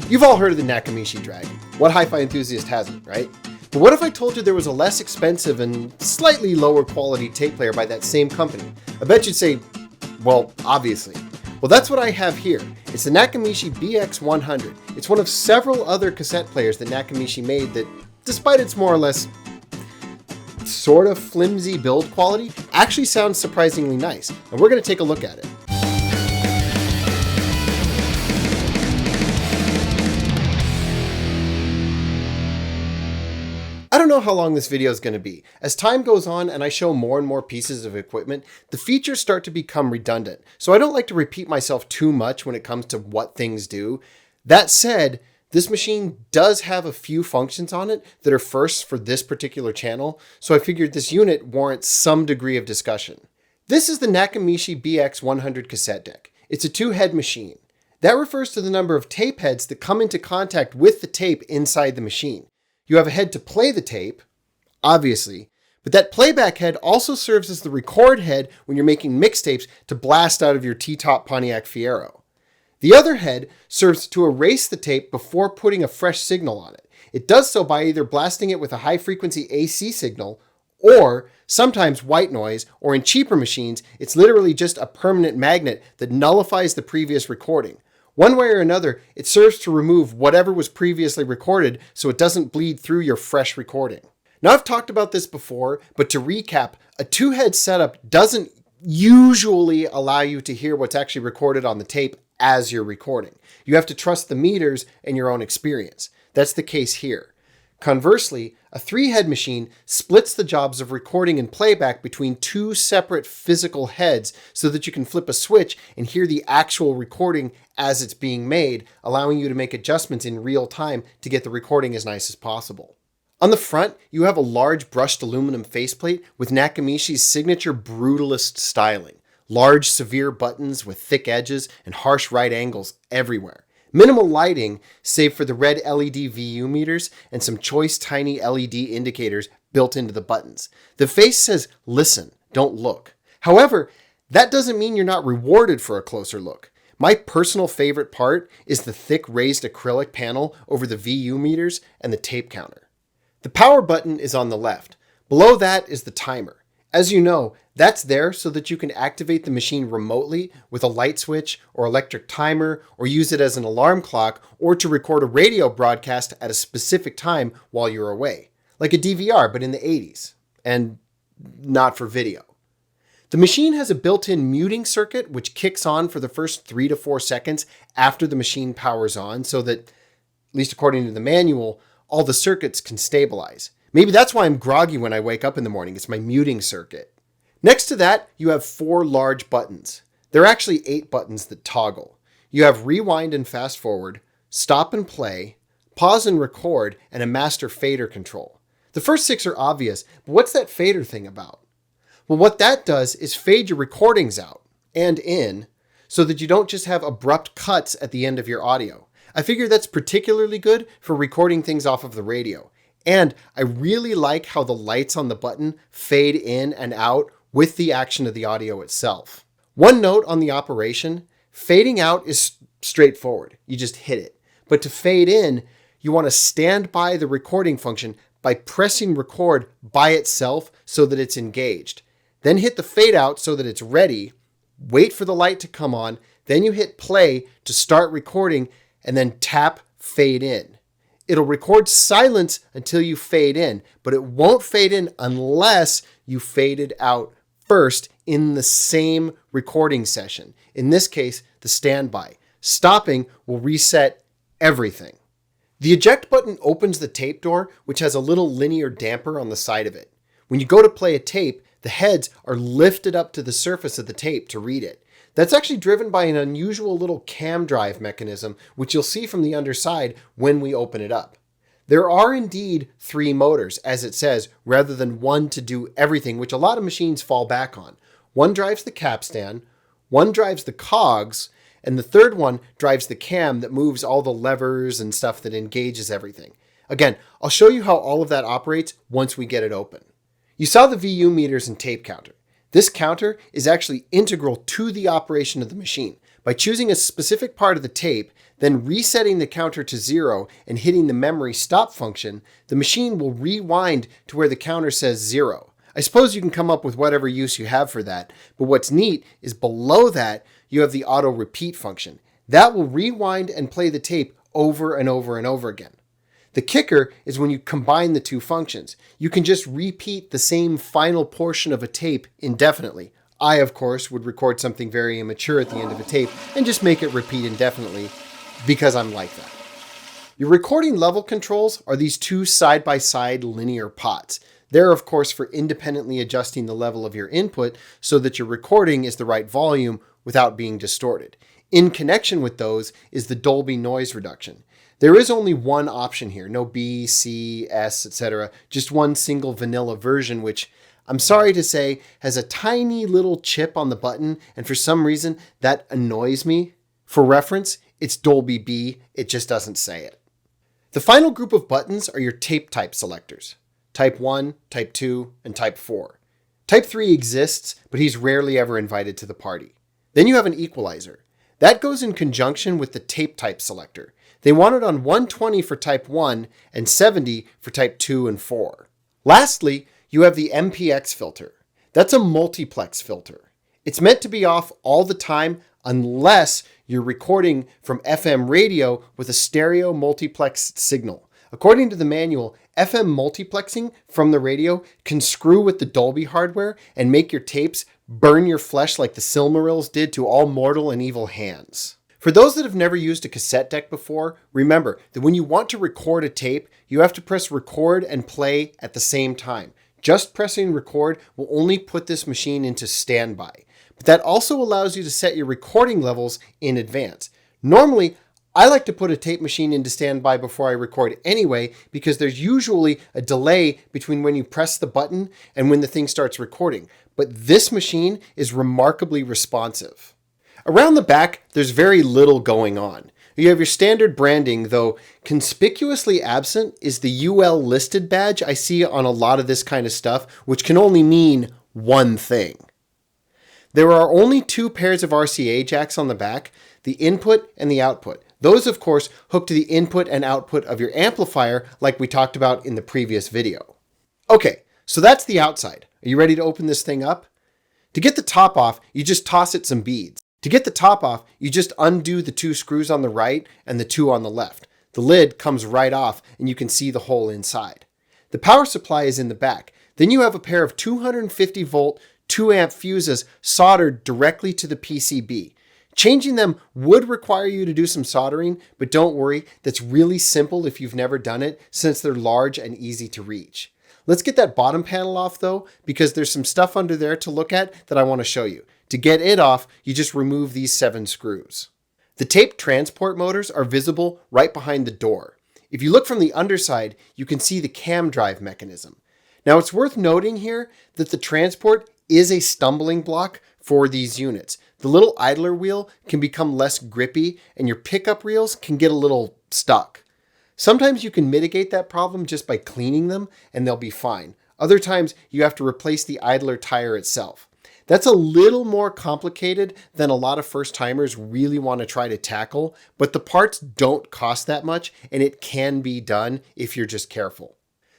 You've all heard of the Nakamichi Dragon. What hi-fi enthusiast hasn't, right? But what if I told you there was a less expensive and slightly lower quality tape player by that same company? I bet you'd say, well, obviously. Well, that's what I have here. It's the Nakamichi BX-100. It's one of several other cassette players that Nakamichi made that, despite its more or less sort of flimsy build quality, actually sounds surprisingly nice. And we're going to take a look at it. I don't know how long this video is going to be. As time goes on and I show more and more pieces of equipment, the features start to become redundant. So I don't like to repeat myself too much when it comes to what things do. That said, this machine does have a few functions on it that are firsts for this particular channel, so I figured this unit warrants some degree of discussion. This is the Nakamichi BX-100 cassette deck. It's a two-head machine. That refers to the number of tape heads that come into contact with the tape inside the machine. You have a head to play the tape, obviously, but that playback head also serves as the record head when you're making mixtapes to blast out of your T-top Pontiac Fiero. The other head serves to erase the tape before putting a fresh signal on it. It does so by either blasting it with a high-frequency AC signal, or sometimes white noise, or in cheaper machines, it's literally just a permanent magnet that nullifies the previous recording. One way or another, it serves to remove whatever was previously recorded so it doesn't bleed through your fresh recording. Now, I've talked about this before, but to recap, a two-head setup doesn't usually allow you to hear what's actually recorded on the tape as you're recording. You have to trust the meters and your own experience. That's the case here. Conversely, a three-head machine splits the jobs of recording and playback between two separate physical heads so that you can flip a switch and hear the actual recording as it's being made, allowing you to make adjustments in real time to get the recording as nice as possible. On the front, you have a large brushed aluminum faceplate with Nakamichi's signature brutalist styling. Large, severe buttons with thick edges and harsh right angles everywhere. Minimal lighting, save for the red LED VU meters and some choice tiny LED indicators built into the buttons. The face says, listen, don't look. However, that doesn't mean you're not rewarded for a closer look. My personal favorite part is the thick raised acrylic panel over the VU meters and the tape counter. The power button is on the left. Below that is the timer. As you know, that's there so that you can activate the machine remotely with a light switch or electric timer, or use it as an alarm clock, or to record a radio broadcast at a specific time while you're away. Like a DVR, but in the 80s, and not for video. The machine has a built-in muting circuit which kicks on for the first 3 to 4 seconds after the machine powers on, so that, at least according to the manual, all the circuits can stabilize. Maybe that's why I'm groggy when I wake up in the morning. It's my muting circuit. Next to that, you have 4 large buttons. There are actually 8 buttons that toggle. You have rewind and fast forward, stop and play, pause and record, and a master fader control. The first 6 are obvious, but what's that fader thing about? Well, what that does is fade your recordings out and in so that you don't just have abrupt cuts at the end of your audio. I figure that's particularly good for recording things off of the radio. And I really like how the lights on the button fade in and out with the action of the audio itself. One note on the operation, fading out is straightforward. You just hit it. But to fade in, you want to stand by the recording function by pressing record by itself so that it's engaged. Then hit the fade out so that it's ready, wait for the light to come on, then you hit play to start recording, and then tap fade in. It'll record silence until you fade in, but it won't fade in unless you faded out first in the same recording session. In this case, the standby. Stopping will reset everything. The eject button opens the tape door, which has a little linear damper on the side of it. When you go to play a tape, the heads are lifted up to the surface of the tape to read it. That's actually driven by an unusual little cam drive mechanism, which you'll see from the underside when we open it up. There are indeed 3 motors, as it says, rather than one to do everything, which a lot of machines fall back on. One drives the capstan, one drives the cogs, and the third one drives the cam that moves all the levers and stuff that engages everything. Again, I'll show you how all of that operates once we get it open. You saw the VU meters and tape counter. This counter is actually integral to the operation of the machine. By choosing a specific part of the tape, then resetting the counter to 0 and hitting the memory stop function, the machine will rewind to where the counter says 0. I suppose you can come up with whatever use you have for that, but what's neat is below that, you have the auto repeat function. That will rewind and play the tape over and over and over again. The kicker is when you combine the two functions. You can just repeat the same final portion of a tape indefinitely. I, of course, would record something very immature at the end of a tape and just make it repeat indefinitely because I'm like that. Your recording level controls are these two side-by-side linear pots. They're, of course, for independently adjusting the level of your input so that your recording is the right volume without being distorted. In connection with those is the Dolby noise reduction. There is only one option here, no B, C, S, etc. Just one single vanilla version, which I'm sorry to say has a tiny little chip on the button, and for some reason that annoys me. For reference, it's Dolby B, it just doesn't say it. The final group of buttons are your tape type selectors. Type 1, Type 2, and Type 4. Type 3 exists, but he's rarely ever invited to the party. Then you have an equalizer. That goes in conjunction with the tape type selector. They want it on 120 for Type 1 and 70 for Type 2 and 4. Lastly, you have the MPX filter. That's a multiplex filter. It's meant to be off all the time unless you're recording from FM radio with a stereo multiplex signal. According to the manual, FM multiplexing from the radio can screw with the Dolby hardware and make your tapes burn your flesh like the Silmarils did to all mortal and evil hands. For those that have never used a cassette deck before, remember that when you want to record a tape, you have to press record and play at the same time. Just pressing record will only put this machine into standby. But that also allows you to set your recording levels in advance. Normally, I like to put a tape machine into standby before I record anyway, because there's usually a delay between when you press the button and when the thing starts recording. But this machine is remarkably responsive. Around the back, there's very little going on. You have your standard branding, though conspicuously absent is the UL listed badge I see on a lot of this kind of stuff, which can only mean one thing. There are only two pairs of RCA jacks on the back, the input and the output. Those, of course, hook to the input and output of your amplifier like we talked about in the previous video. Okay, so that's the outside. Are you ready to open this thing up? To get the top off, you just toss it some beads. To get the top off, you just undo the two screws on the right and the two on the left. The lid comes right off and you can see the hole inside. The power supply is in the back. Then you have a pair of 250 volt 2 amp fuses soldered directly to the PCB. Changing them would require you to do some soldering, but don't worry, that's really simple if you've never done it since they're large and easy to reach. Let's get that bottom panel off though, because there's some stuff under there to look at that I want to show you. To get it off, you just remove these 7 screws. The tape transport motors are visible right behind the door. If you look from the underside, you can see the cam drive mechanism. Now it's worth noting here that the transport is a stumbling block for these units. The little idler wheel can become less grippy and your pickup reels can get a little stuck. Sometimes you can mitigate that problem just by cleaning them and they'll be fine. Other times you have to replace the idler tire itself. That's a little more complicated than a lot of first-timers really want to try to tackle, but the parts don't cost that much and it can be done if you're just careful.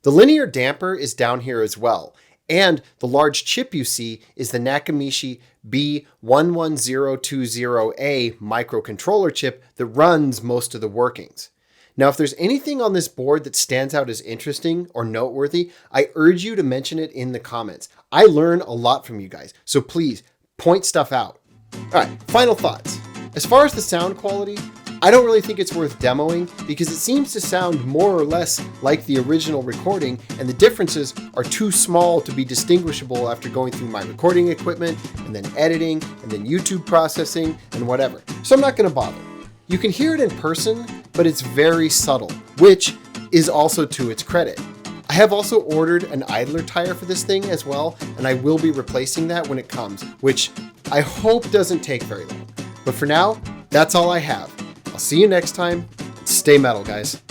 The linear damper is down here as well, and the large chip you see is the Nakamichi B11020A microcontroller chip that runs most of the workings. Now, if there's anything on this board that stands out as interesting or noteworthy, I urge you to mention it in the comments. I learn a lot from you guys, so please point stuff out. All right, final thoughts. As far as the sound quality, I don't really think it's worth demoing because it seems to sound more or less like the original recording, and the differences are too small to be distinguishable after going through my recording equipment and then editing and then YouTube processing and whatever. So I'm not going to bother. You can hear it in person, but it's very subtle, which is also to its credit. I have also ordered an idler tire for this thing as well, and I will be replacing that when it comes, which I hope doesn't take very long. But for now, that's all I have. I'll see you next time. Stay metal, guys.